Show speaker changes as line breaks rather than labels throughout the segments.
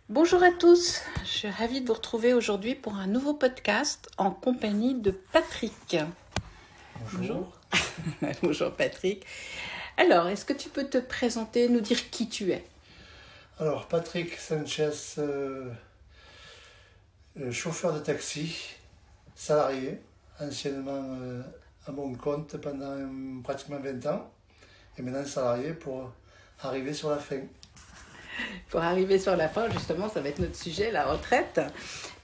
Bonjour à tous, je suis ravie de vous retrouver aujourd'hui pour un nouveau podcast en compagnie de Patrick.
Bonjour.
Bonjour Patrick. Alors, est-ce que tu peux te présenter, nous dire qui tu es?
Alors, Patrick Sanchez, chauffeur de taxi, salarié, anciennement à mon compte pendant pratiquement 20 ans, et maintenant salarié pour arriver sur la fin.
Pour arriver sur la fin, justement, ça va être notre sujet, la retraite.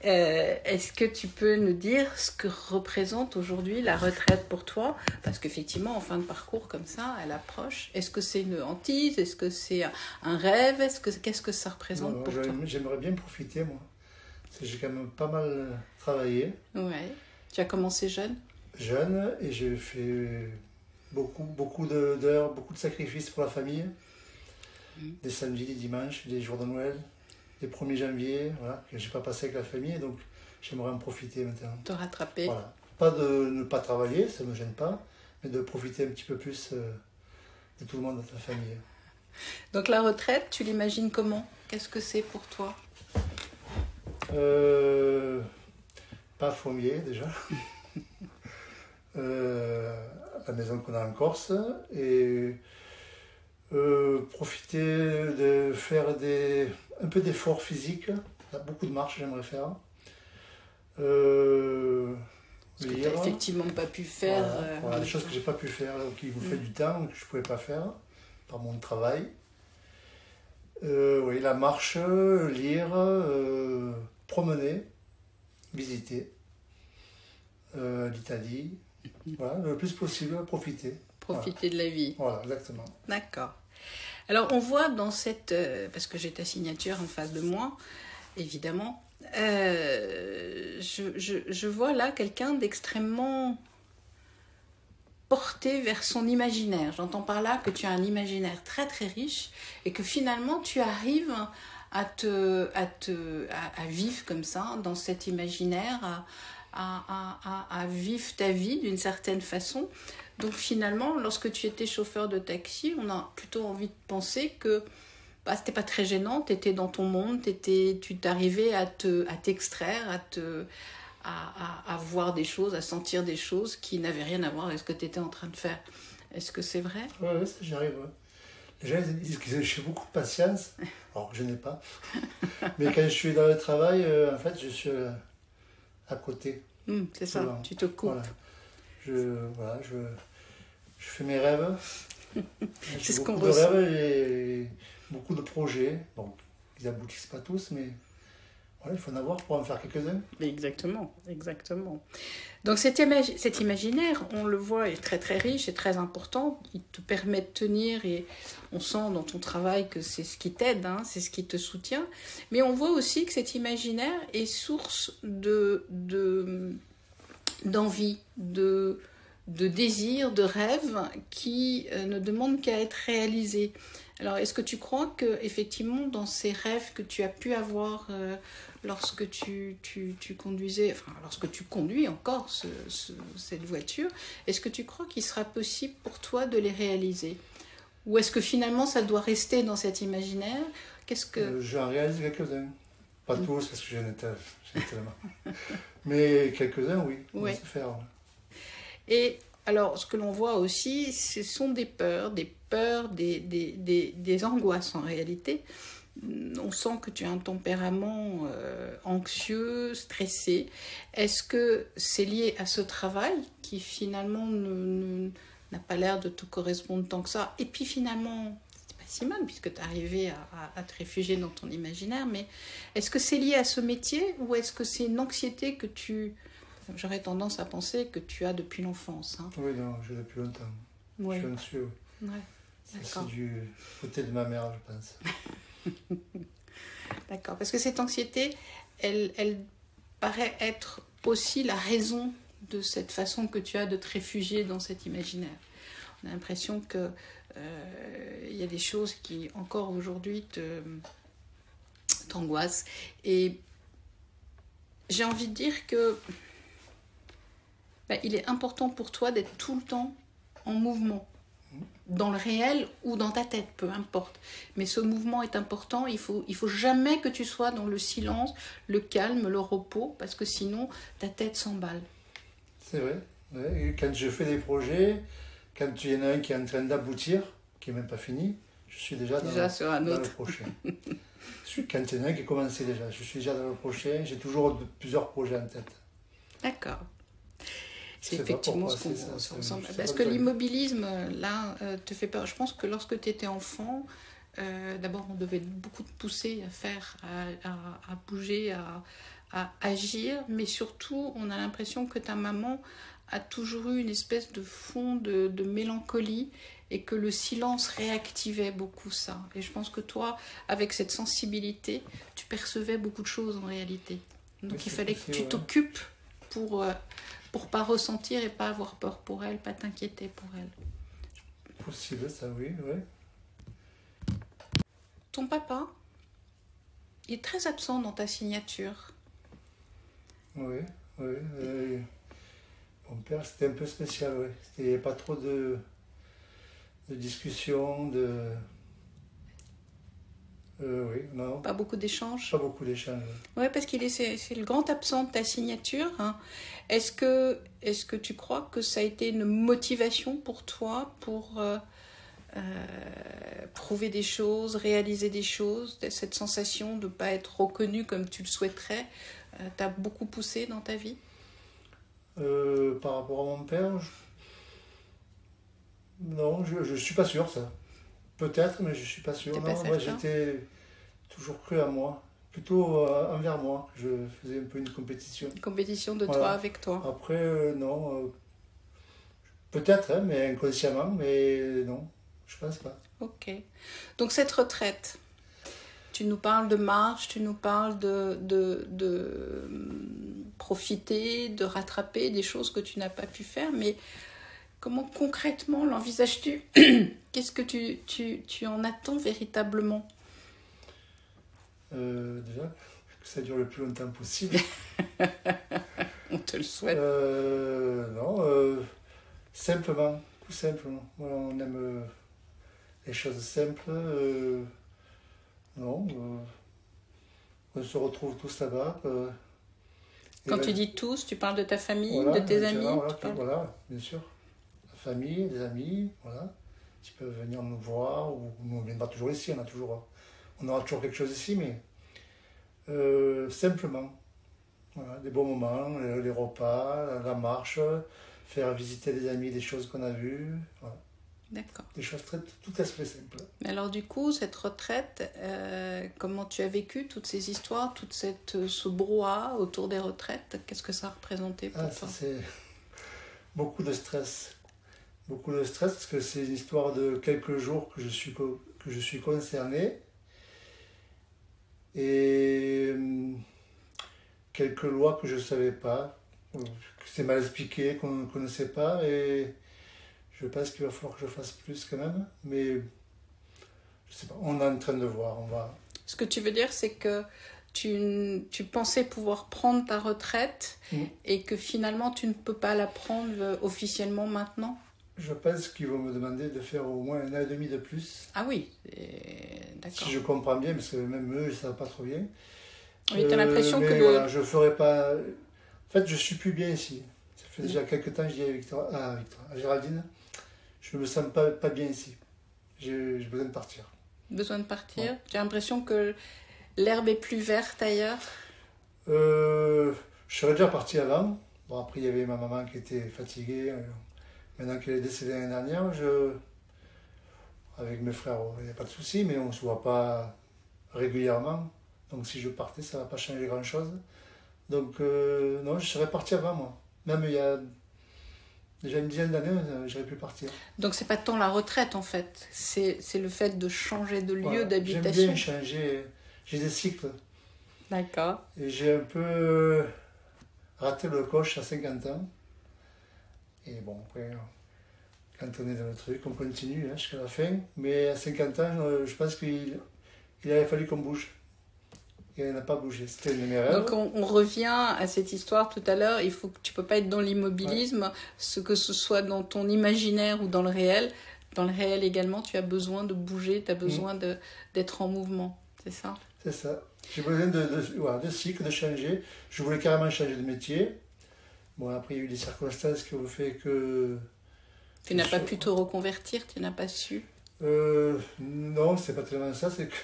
Est-ce que tu peux nous dire ce que représente aujourd'hui la retraite pour toi? Parce qu'effectivement, en fin de parcours comme ça, elle approche. Est-ce que c'est une hantise? Est-ce que c'est un rêve? Qu'est-ce que ça représente pour toi?
J'aimerais bien profiter, moi. Parce que j'ai quand même pas mal travaillé.
Ouais. Tu as commencé jeune?
Jeune, et j'ai fait beaucoup d'heures, beaucoup de sacrifices pour la famille. Des samedis, des dimanches, des jours de Noël, des 1er janvier, voilà, que je n'ai pas passé avec la famille, donc j'aimerais en profiter maintenant.
Te rattraper.
Voilà. Pas de ne pas travailler, ça ne me gêne pas, mais de profiter un petit peu plus de tout le monde, de ta famille.
Donc la retraite, tu l'imagines comment? Qu'est-ce que c'est pour toi?
Pas fumier déjà. La maison qu'on a en Corse, et profiter de faire un peu d'efforts physiques. Beaucoup de marches j'aimerais faire.
Ce que tu n'as effectivement pas pu faire.
Voilà, des choses que j'ai pas pu faire, qui vous fait du temps, que je ne pouvais pas faire par mon travail. Oui, la marche, lire, promener, visiter l'Italie. Voilà, le plus possible, profiter.
Profiter de la vie.
Voilà, exactement.
D'accord. Alors, on voit dans cette... parce que j'ai ta signature en face de moi, évidemment. Je vois là quelqu'un d'extrêmement porté vers son imaginaire. J'entends par là que tu as un imaginaire très très riche et que finalement tu arrives à vivre comme ça, dans cet imaginaire, à vivre ta vie d'une certaine façon. Donc finalement, lorsque tu étais chauffeur de taxi, on a plutôt envie de penser que c'était pas très gênant, tu étais dans ton monde, tu t'arrivais à t'extraire, à voir des choses, à sentir des choses qui n'avaient rien à voir avec ce que tu étais en train de faire. Est-ce que c'est vrai?
Oui, j'y arrive. Ouais. Les gens ils disent que j'ai beaucoup de patience, alors que je n'ai pas. Mais quand je suis dans le travail, en fait, je suis à côté.
C'est ça, souvent. Tu te coupes.
Voilà. Je fais mes rêves.
C'est ce qu'on
ressent. Beaucoup de rêves et beaucoup de projets. Bon, ils n'aboutissent pas tous, mais voilà, il faut en avoir pour en faire quelques-uns.
Exactement. Donc cet imaginaire, on le voit, est très très riche et très important. Il te permet de tenir et on sent dans ton travail que c'est ce qui t'aide, hein, c'est ce qui te soutient. Mais on voit aussi que cet imaginaire est source d'envie, de désir, de rêve qui ne demandent qu'à être réalisés. Alors, est-ce que tu crois que effectivement, dans ces rêves que tu as pu avoir lorsque tu conduisais, enfin, lorsque tu conduis encore cette voiture, est-ce que tu crois qu'il sera possible pour toi de les réaliser? Ou est-ce que finalement, ça doit rester dans cet imaginaire?
J'en réalise quelques-uns. Pas tous, parce que j'en ai tellement. Mais quelques-uns, oui, on va se faire.
Et alors, ce que l'on voit aussi, ce sont des peurs, des angoisses en réalité. On sent que tu as un tempérament anxieux, stressé. Est-ce que c'est lié à ce travail qui finalement n'a pas l'air de te correspondre tant que ça? Et puis finalement, c'est pas si mal puisque tu es arrivé à te réfugier dans ton imaginaire, mais est-ce que c'est lié à ce métier ou est-ce que c'est une anxiété que j'aurais tendance à penser que tu as depuis l'enfance. Hein.
Oui, non, j'ai depuis longtemps. Ouais. Je suis anxieux.
Ouais,
c'est du côté de ma mère, je pense.
D'accord, parce que cette anxiété, elle paraît être aussi la raison de cette façon que tu as de te réfugier dans cet imaginaire. On a l'impression que y a des choses qui, encore aujourd'hui, t'angoissent. Et j'ai envie de dire que il est important pour toi d'être tout le temps en mouvement. dans le réel ou dans ta tête, peu importe. Mais ce mouvement est important, il faut jamais que tu sois dans le silence, le calme, le repos, parce que sinon ta tête s'emballe.
C'est vrai. Ouais. Et quand je fais des projets, quand il y en a un qui est en train d'aboutir, qui n'est même pas fini, je suis déjà
sur un
dans
autre.
le prochain. Quand il y en a un qui est commencé déjà, je suis déjà dans le prochain, j'ai toujours plusieurs projets en tête.
D'accord. C'est
Je sais pas
effectivement
pourquoi,
ce qu'on
c'est
ressemble.
ça,
Parce
c'est
que
pas
l'immobilisme, là, te fait peur. Je pense que lorsque tu étais enfant, d'abord, on devait beaucoup te pousser à faire, à bouger, à agir, mais surtout, on a l'impression que ta maman a toujours eu une espèce de fond de mélancolie et que le silence réactivait beaucoup ça. Et je pense que toi, avec cette sensibilité, tu percevais beaucoup de choses en réalité. Donc
Oui,
il fallait que tu
ouais.
t'occupes pour pas ressentir et pas avoir peur pour elle, pas t'inquiéter pour elle.
Possible, ça, oui, oui.
Ton papa, il est très absent dans ta signature.
Oui, oui. Mon père, c'était un peu spécial, oui. Il n'y avait pas trop de discussions, oui, non.
Pas beaucoup d'échanges.
Pas beaucoup d'échanges.
Oui, parce c'est le grand absent de ta signature. Hein. Est-ce que tu crois que ça a été une motivation pour toi pour prouver des choses, réaliser des choses, cette sensation de ne pas être reconnu comme tu le souhaiterais, t'a beaucoup poussé dans ta vie?
Par rapport à mon père, non, je ne suis pas sûr, ça. Peut-être, mais je ne suis pas sûr.
T'es
Non,
pas
moi,
certain?
j'étais toujours cru à moi. Plutôt envers moi. Je faisais un peu une compétition.
Une compétition de
Voilà.
toi avec toi.
Après, non. Peut-être, hein, mais inconsciemment, mais non, je pense pas.
Ok. Donc cette retraite, tu nous parles de marche, tu nous parles de profiter, de rattraper des choses que tu n'as pas pu faire, mais comment concrètement l'envisages-tu? Qu'est-ce que tu en attends véritablement?
Déjà, que ça dure le plus longtemps possible.
On te le souhaite.
Non, simplement, tout simplement. Voilà, on aime les choses simples. Non, on se retrouve tous là-bas.
Quand tu dis tous, tu parles de ta famille,
voilà,
de tes amis?
Voilà, bien sûr. La famille, des amis, voilà. Qui peuvent venir nous voir, ou nous, on ne vient pas toujours ici, on aura toujours quelque chose ici, mais simplement. Voilà, des bons moments, les repas, la marche, faire visiter des amis, des choses qu'on a vues. Voilà.
D'accord.
Des choses tout à fait simples.
Mais alors du coup, cette retraite, comment tu as vécu toutes ces histoires, ce brouhaha autour des retraites? Qu'est-ce que ça représentait pour toi?
C'est beaucoup de stress. Beaucoup de stress parce que c'est une histoire de quelques jours que je suis concerné. Et quelques lois que je ne savais pas, que c'est mal expliqué, qu'on ne connaissait pas. Et je pense qu'il va falloir que je fasse plus quand même. Mais je sais pas, on est en train de voir.
Ce que tu veux dire, c'est que tu pensais pouvoir prendre ta retraite et que finalement tu ne peux pas la prendre officiellement maintenant?
Je pense qu'ils vont me demander de faire au moins 1 an et demi de plus.
Ah oui, d'accord.
Si je comprends bien, parce que même eux, ils ne savent pas trop bien.
Oui, tu as l'impression que
voilà, je ferai pas... En fait, je ne suis plus bien ici. Ça fait déjà quelques temps que je dis à Géraldine, je ne me sens pas bien ici. J'ai besoin de partir.
Besoin de partir?
Ouais.
Tu as l'impression que l'herbe est plus verte ailleurs?
Je serais déjà parti avant. Bon, après, il y avait ma maman qui était fatiguée. Maintenant qu'elle est décédée l'année dernière, avec mes frères, il n'y a pas de souci, mais on ne se voit pas régulièrement. Donc si je partais, ça ne va pas changer grand-chose. Donc non, je serais parti avant, moi. Même il y a déjà une dizaine d'années, j'aurais pu partir.
Donc c'est pas tant la retraite en fait, c'est le fait de changer de lieu d'habitation.
J'aime bien changer, j'ai des cycles.
D'accord.
Et j'ai un peu raté le coche à 50 ans. Et bon, après, quand on est dans le truc, on continue jusqu'à la fin. Mais à 50 ans, je pense qu'il avait fallu qu'on bouge. Et elle n'a pas bougé, c'était une de mes rêves.
Donc on revient à cette histoire tout à l'heure, il faut que tu ne peux pas être dans l'immobilisme, que ce soit dans ton imaginaire ou dans le réel, Dans le réel également, tu as besoin de bouger, tu as besoin d'être en mouvement, c'est ça?
C'est ça. J'ai besoin de cycle, de changer. Je voulais carrément changer de métier. Bon, après, il y a eu des circonstances qui ont fait que...
Tu n'as pas pu te reconvertir, tu n'as pas su?
Non, c'est pas tellement ça, c'est que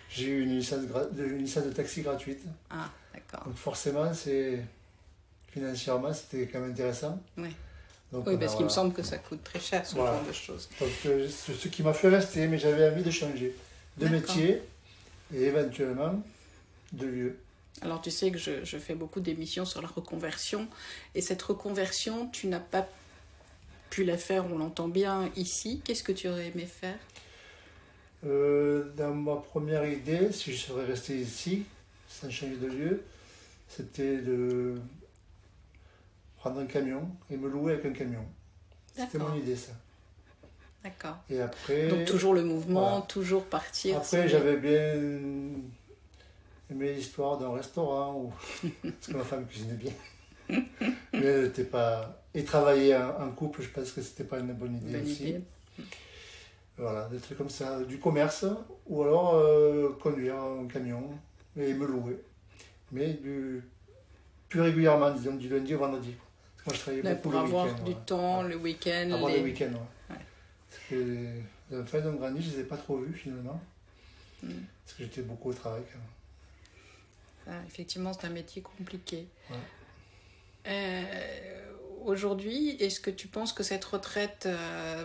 j'ai eu une licence de taxi gratuite.
Ah, d'accord.
Donc forcément, financièrement, c'était quand même intéressant.
Oui,
donc,
oui parce qu'il me semble que ça coûte très cher, ce genre de choses.
Donc c'est ce qui m'a fait rester, mais j'avais envie de changer de métier et éventuellement de lieu.
Alors tu sais que je fais beaucoup d'émissions sur la reconversion, et cette reconversion, tu n'as pas pu la faire, on l'entend bien ici. Qu'est-ce que tu aurais aimé faire?
Dans ma première idée, si je serais resté ici, sans changer de lieu, c'était de prendre un camion et me louer avec un camion. C'était mon idée, ça.
D'accord.
Et après...
Donc toujours le mouvement, toujours partir.
Après, j'avais bien aimé l'histoire d'un restaurant, parce que ma femme cuisinait bien. Mais elle n'était pas... Et travailler en couple, je pense que c'était pas une bonne idée aussi. Voilà, des trucs comme ça, du commerce, ou alors conduire un camion et me louer. Mais plus régulièrement, disons du lundi au vendredi. Parce que moi je travaillais beaucoup
pour
le week-end.
Pour avoir du temps, le week-end.
Avoir le week-end, ouais. Parce que les enfants ont grandi, je ne les ai pas trop vus finalement. Parce que j'étais beaucoup au travail quand même.
Ah, effectivement, c'est un métier compliqué.
Ouais.
Aujourd'hui, est-ce que tu penses que cette retraite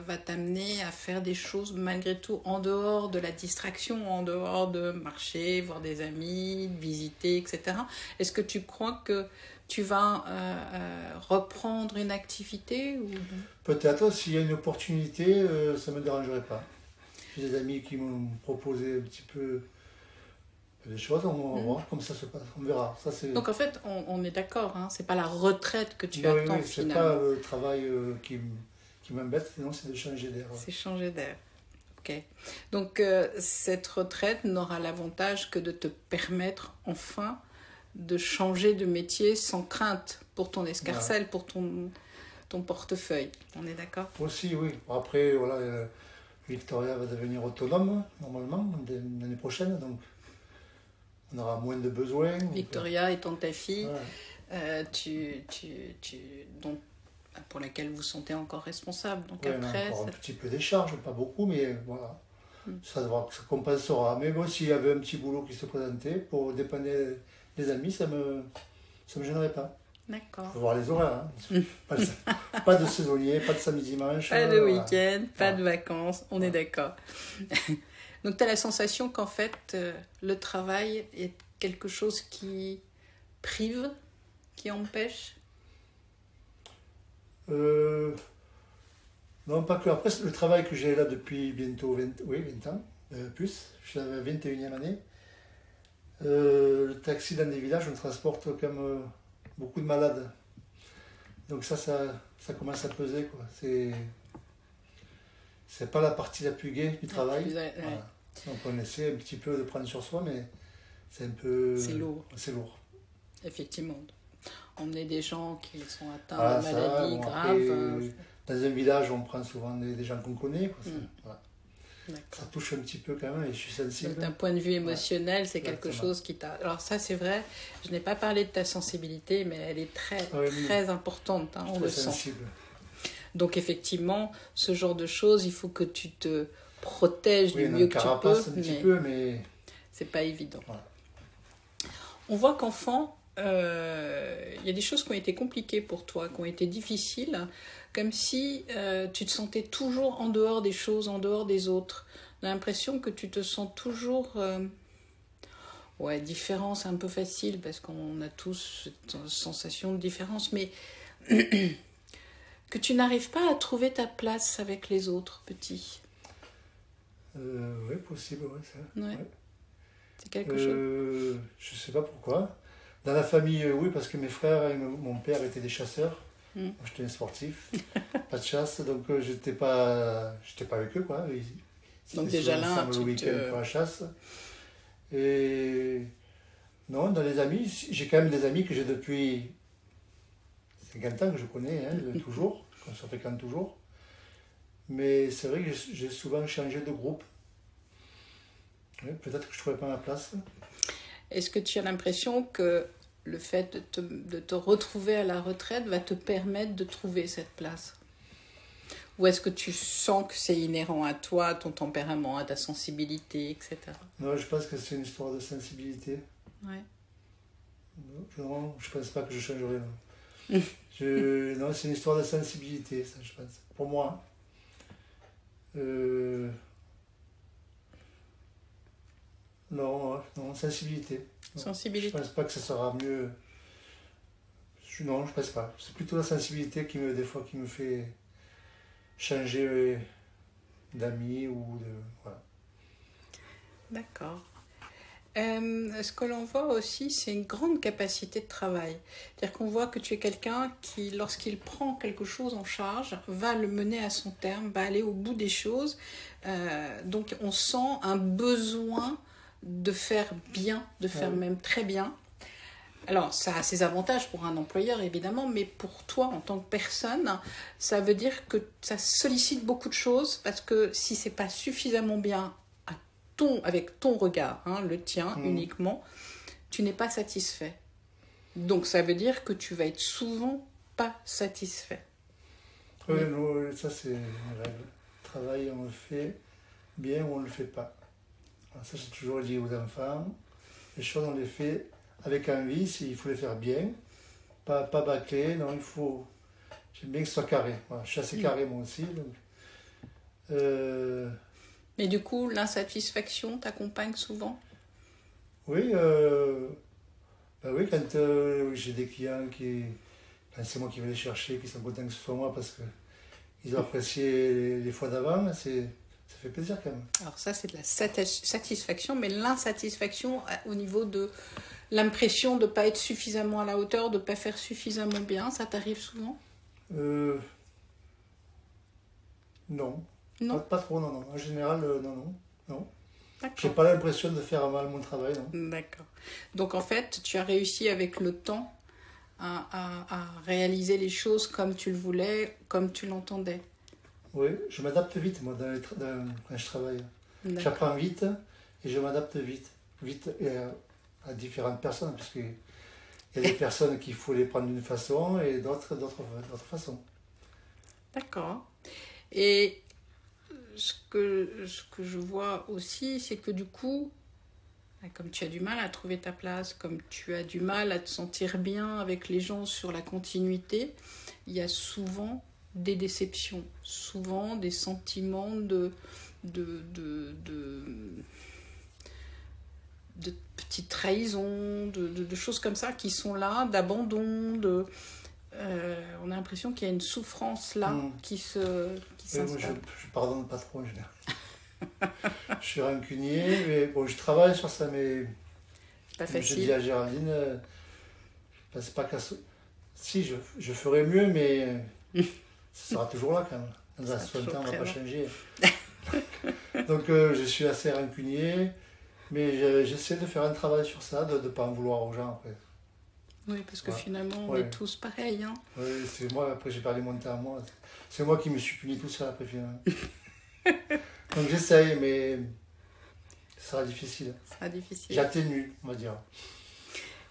va t'amener à faire des choses malgré tout en dehors de la distraction, en dehors de marcher, voir des amis, de visiter, etc. Est-ce que tu crois que tu vas reprendre une activité ou...
Peut-être, s'il y a une opportunité, ça ne me dérangerait pas. J'ai des amis qui m'ont proposé un petit peu des choses, on va voir comment ça se passe, on verra. Ça,
donc en fait, on est d'accord, hein, c'est pas la retraite que tu
attends
finalement.
C'est pas le travail qui m'embête, sinon c'est de changer d'air.
C'est changer d'air. Ok. Donc cette retraite n'aura l'avantage que de te permettre enfin de changer de métier sans crainte pour ton escarcelle, pour ton portefeuille. On est d'accord?
Aussi, oui. Après, voilà, Victoria va devenir autonome, normalement, l'année prochaine, donc on aura moins de besoins.
Victoria étant ta fille, donc, pour laquelle vous sentez encore responsable. Donc après,
encore un petit peu des charges, pas beaucoup, mais voilà. Ça compensera. Mais moi, s'il y avait un petit boulot qui se présentait pour dépanner les amis, ça me gênerait pas.
D'accord.
Il faut voir les horaires. Hein. Pas de saisonnier, pas de samedi-dimanche.
Pas de week-end, pas de vacances, on est d'accord. Donc tu as la sensation qu'en fait, le travail est quelque chose qui prive, qui empêche?
Non, pas que. Après, le travail que j'ai là depuis bientôt 20 ans, plus, je suis à la 21e année. Le taxi dans des villages, on transporte comme beaucoup de malades. Donc ça commence à peser, quoi. C'est pas la partie la plus gaie du travail. Voilà. Donc on essaie un petit peu de prendre sur soi, mais c'est un peu...
C'est lourd.
C'est lourd.
Effectivement. Emmener des gens qui sont atteints de maladies graves.
Dans un village, on prend souvent des gens qu'on connaît. Quoi. Voilà. Ça touche un petit peu quand même et je suis sensible.
Donc d'un point de vue émotionnel, c'est quelque chose qui t'a... Alors ça, c'est vrai, je n'ai pas parlé de ta sensibilité, mais elle est très importante, hein, on le sent. Donc effectivement, ce genre de choses, il faut que tu te protèges du mieux que tu peux, mais c'est pas évident. Voilà. On voit qu'enfant, il y a des choses qui ont été compliquées pour toi, qui ont été difficiles, comme si tu te sentais toujours en dehors des choses, en dehors des autres. On a l'impression que tu te sens toujours... différent, c'est un peu facile, parce qu'on a tous cette sensation de différence, mais que tu n'arrives pas à trouver ta place avec les autres, petit.
Oui, possible, ça.
Ouais. C'est quelque chose.
Je sais pas pourquoi. Dans la famille, oui, parce que mes frères et mon père étaient des chasseurs. Moi, j'étais un sportif, pas de chasse, donc j'étais pas avec eux, quoi.
Donc déjà là,
le week-end pour la chasse. Et non, dans les amis, j'ai quand même des amis que j'ai depuis 50 ans que je connais, toujours, qu'on se fréquente toujours. Mais c'est vrai que j'ai souvent changé de groupe. Oui, peut-être que je ne trouvais pas ma place.
Est-ce que tu as l'impression que le fait de te retrouver à la retraite va te permettre de trouver cette place? Ou est-ce que tu sens que c'est inhérent à toi, à ton tempérament, à ta sensibilité, etc.
Non, je pense que c'est une histoire de sensibilité.
Ouais.
Non, je ne pense pas que je changerai. Non, non, c'est une histoire de sensibilité, ça, je pense. Pour moi. Non, non, sensibilité. Non.
Sensibilité.
Je pense pas que ça sera mieux. Non, je pense pas. C'est plutôt la sensibilité des fois, qui me fait changer d'amis ou de... Voilà.
D'accord. Ce que l'on voit aussi, c'est une grande capacité de travail. C'est-à-dire qu'on voit que tu es quelqu'un qui, lorsqu'il prend quelque chose en charge, va le mener à son terme, va aller au bout des choses. Donc on sent un besoin de faire bien, de faire même très bien. Alors, ça a ses avantages pour un employeur, évidemment, mais pour toi, en tant que personne, ça veut dire que ça sollicite beaucoup de choses, parce que si c'est pas suffisamment bien avec ton regard, hein, le tien uniquement, tu n'es pas satisfait. Donc, ça veut dire que tu vas être souvent pas satisfait.
Oui, non, ça c'est une règle. Le travail, on le fait bien ou on ne le fait pas. Alors ça, j'ai toujours dit aux enfants, les choses, on les fait avec envie, il faut les faire bien, pas bâcler, non, il faut... J'aime bien que ce soit carré. Voilà, je suis assez carré, moi aussi. Donc,
Mais du coup, l'insatisfaction t'accompagne souvent?
Oui, oui, quand j'ai des clients quand c'est moi qui vais les chercher, qui sont contents que ce soit moi parce qu'ils ont apprécié les fois d'avant, ça fait plaisir quand même.
Alors ça, c'est de la satisfaction, mais l'insatisfaction au niveau de l'impression de ne pas être suffisamment à la hauteur, de ne pas faire suffisamment bien, ça t'arrive souvent?
Non.
Non.
Pas trop, non. En général, non.
D'accord.
J'ai pas l'impression de faire mal mon travail, non.
D'accord. Donc en fait, tu as réussi avec le temps à réaliser les choses comme tu le voulais, comme tu l'entendais.
Oui, je m'adapte vite, moi, quand je travaille. J'apprends vite et je m'adapte vite. Vite à différentes personnes, parce qu'il y a des personnes qu'il faut les prendre d'une façon et d'autres façons.
D'accord. Et ce que je vois aussi, c'est que du coup, comme tu as du mal à trouver ta place, comme tu as du mal à te sentir bien avec les gens sur la continuité, il y a souvent des déceptions, souvent des sentiments de petites trahisons, de choses comme ça qui sont là, d'abandon, on a l'impression qu'il y a une souffrance là qui s'installe.
Moi, je pardonne pas trop en général. Je suis rancunier, mais bon, je travaille sur ça, mais
pas
comme
facile.
je dis à Géraldine, c'est pas qu'à... Si, je ferai mieux, mais ça sera toujours là quand même. Dans un certain temps, on ne va pas changer. Donc je suis assez rancunier, mais j'essaie de faire un travail sur ça, de ne pas en vouloir aux gens après.
Oui, parce que finalement, on est tous pareils. Hein.
Oui, c'est moi, après j'ai perdu mon temps à moi. C'est moi qui me suis puni tout ça après finalement. Donc j'essaye, mais ça sera difficile.
Ça sera difficile.
J'atténue, on va dire.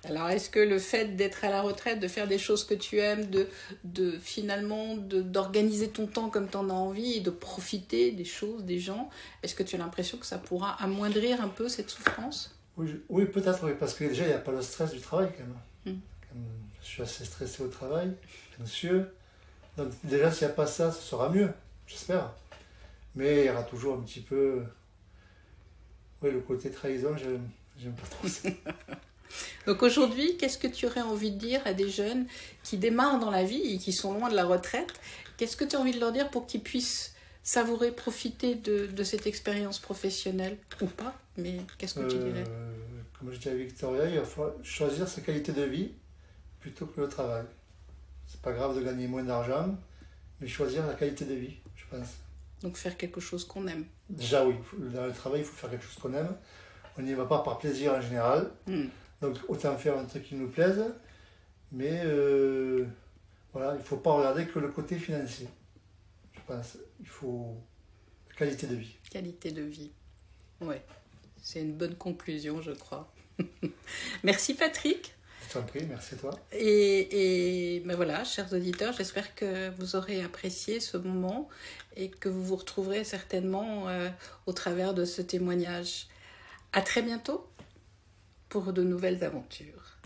Alors, est-ce que le fait d'être à la retraite, de faire des choses que tu aimes, finalement d'organiser ton temps comme tu en as envie et de profiter des choses, des gens, est-ce que tu as l'impression que ça pourra amoindrir un peu cette souffrance?
Oui, peut-être, oui, parce que déjà, il n'y a pas le stress du travail quand même. Je suis assez stressé au travail, anxieux. Donc déjà, s'il n'y a pas ça, ce sera mieux, j'espère. Mais il y aura toujours un petit peu... Oui, le côté trahison, j'aime pas trop ça.
Donc aujourd'hui, qu'est-ce que tu aurais envie de dire à des jeunes qui démarrent dans la vie et qui sont loin de la retraite? Qu'est-ce que tu as envie de leur dire pour qu'ils puissent savourer, profiter de cette expérience professionnelle? Ou pas, mais qu'est-ce que tu dirais?
Comme je dis à Victoria, il va falloir choisir sa qualité de vie plutôt que le travail. C'est pas grave de gagner moins d'argent, mais choisir la qualité de vie, je pense.
Donc faire quelque chose qu'on aime.
Déjà oui, dans le travail, il faut faire quelque chose qu'on aime. On n'y va pas par plaisir en général. Donc autant faire un truc qui nous plaise, mais voilà, il ne faut pas regarder que le côté financier, je pense. Il faut qualité de vie.
Qualité de vie. Ouais, c'est une bonne conclusion, je crois. Merci Patrick.
Je t'en prie, merci à toi.
Et ben voilà, chers auditeurs, j'espère que vous aurez apprécié ce moment et que vous vous retrouverez certainement au travers de ce témoignage. À très bientôt pour de nouvelles aventures.